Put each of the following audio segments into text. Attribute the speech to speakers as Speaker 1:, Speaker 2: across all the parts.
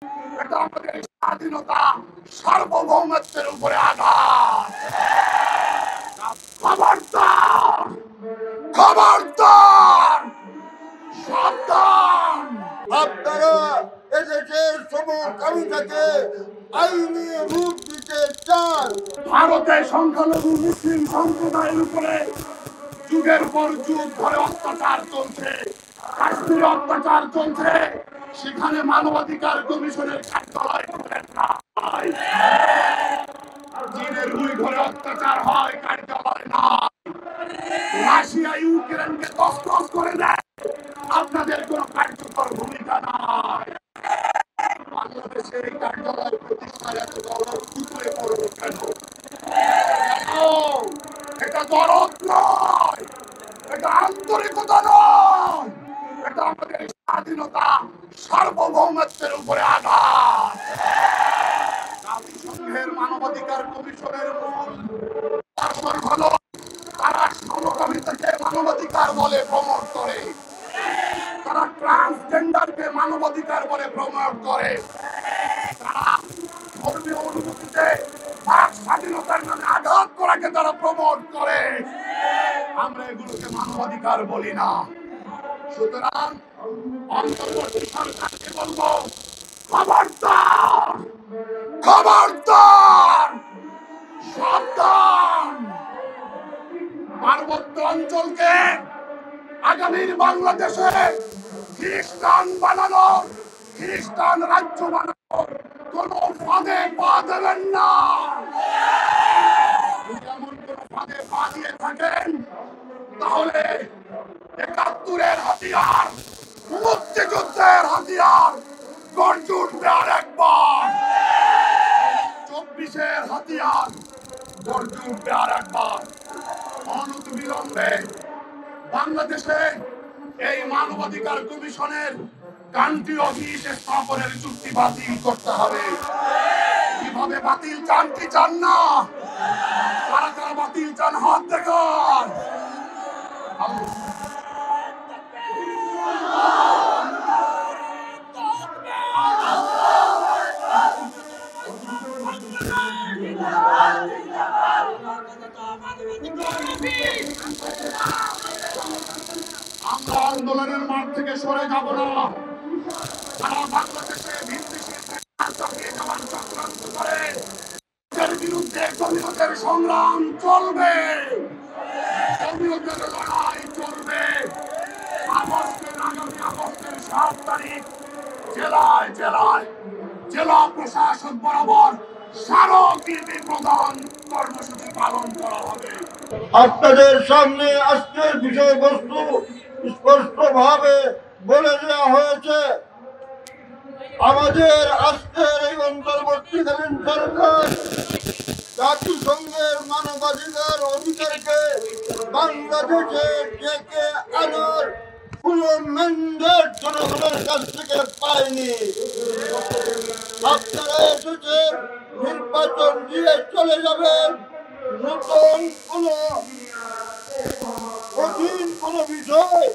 Speaker 1: এটা আমাদের স্বাধীনতা সার্বভৌমত্বের উপরে আঘাত। খবরদার, খবরদার, সাবধান।
Speaker 2: আপনারা এদেশের সমকামিতাকে আইনি রূপ দিতে চান।
Speaker 1: ভারতে সংখ্যালঘু মুসলিম সম্প্রদায়ের উপরে যুগের পর যুগ ধরে অত্যাচার চলছে, কাশ্মীরে অত্যাচার চলছে, সেখানে মানবাধিকার কমিশনের কার্যালয় খোলেন নাই। চীনের দুই ঘরে অত্যাচার হয়, কার্যালয় নাই। রাশিয়া ইউক্রেনকে তছনছ করে দেয়, আপনাদের কোনো কার্যকর ভূমিকা নাই। বাংলাদেশে এই কার্যালয় প্রতিষ্ঠার এত দরদ দুপুরে পড়বে কেন? এটা দরদ নয়, এটা আন্তরিকতা নয়, এটা আমাদের স্বাধীনতা সার্বভৌমত্বের উপরে আঘাত। জাতিসংঘের মানবাধিকার কমিশনের মূল দর্শন হলো তারা সমকামিতাকে মানবাধিকার বলে প্রমোট করে, তারা ট্রান্সজেন্ডারকে মানবাধিকার বলে প্রমোট করে, তারা ধর্মীয় অনুভূতিতে বাক স্বাধীনতার নামে আঘাত করাকে তারা প্রমোট করে। আমরা এগুলোকে মানবাধিকার বলি না। সুতরাং অন্তর্বর্তী সরকারকে বলবো, খবরদার, খবরদার, সাবধান। পার্বত্য অঞ্চলকে আগামীর বাংলাদেশে খ্রিস্টান বানানো, খ্রিস্টান রাজ্য বানানো কোন ফাঁদে পা দেবেন না। যেমন কোন ফাঁদে পা দিয়ে থাকেন তাহলে ৭১-এর হাতিয়ার, মুক্তিযুদ্ধের হাতিয়ার গর্জে উঠবে আর একবার, ২৪-এর হাতিয়ার গর্জে উঠবে আর একবার। অনতিবিলম্বে বাংলাদেশে এই মানবাধিকার কমিশনের কান্ট্রি অফিস স্থাপনের চুক্তি বাতিল করতে হবে। কিভাবে বাতিল চান কি চান না? কারা কারা বাতিল চান হাত দেখান। আমরা আন্দোলনের মাঠ থেকে সরে যাব না। তারা বাংলাদেশে চক্রান্ত করে এর বিরুদ্ধে জমিয়তের সংগ্রাম চলবে, জমিয়তের লড়াই চলবে। আগামী আগস্টের ৭ তারিখ জেলায় জেলায় জেলা প্রশাসক বরাবর স্মারকলিপি প্রদান কর্মসূচি পালন করা হবে।
Speaker 2: আপনাদের সামনে আজকের বিষয়বস্তু স্পষ্টভাবে বলে দেওয়া হয়েছে। আমাদের আজকের এই অন্তর্বর্তীকালীন সরকার জাতিসংঘের মানবাধিকার অধিকারকে বাংলাদেশে ডেকে আনার কোন ম্যান্ডেট জনগণের কাছ থেকে পায়নি। আপনারা এসেছেন নির্বাচন দিয়ে চলে যাবেন, নতুন কঠিন কোন বিষয়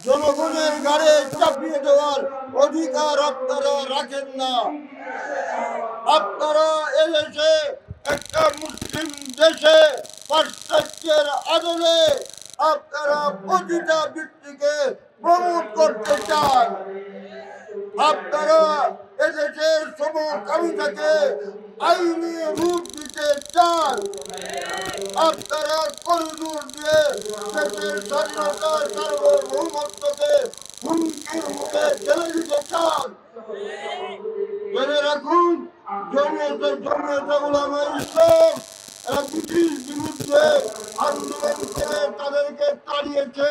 Speaker 2: জনগণের ঘাড়ে চাপিয়ে দেওয়ার অধিকার আপনারা রাখেন না। আপনারা এদেশে একটা মুসলিম দেশে পাশ্চাত্যের আদলে আপনারা প্রতিটা ব্যক্তিকে প্রমোট করতে চান। আপনারা এদেশের সমকামিতাকে আইনি রূপ দিতে চান। আপনারা করিডোর দিয়ে দেশের স্বাধীনতা সার্বভৌমত্বকে হুমকির মুখে ঠেলে দিতে চান। জেনে রাখুন, জমিয়তে উলামায়ে ইসলাম এরা ব্রিটিশ বিরুদ্ধে আন্দোলন করে তাদেরকে তাড়িয়েছে।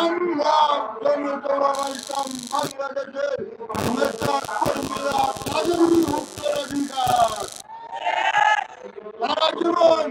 Speaker 2: আমরা জমিয়তে উলামায়ে ইসলাম বাংলাদেশের নেতা কর্মীরা তাদের উত্তরাধিকার, তারা জীবন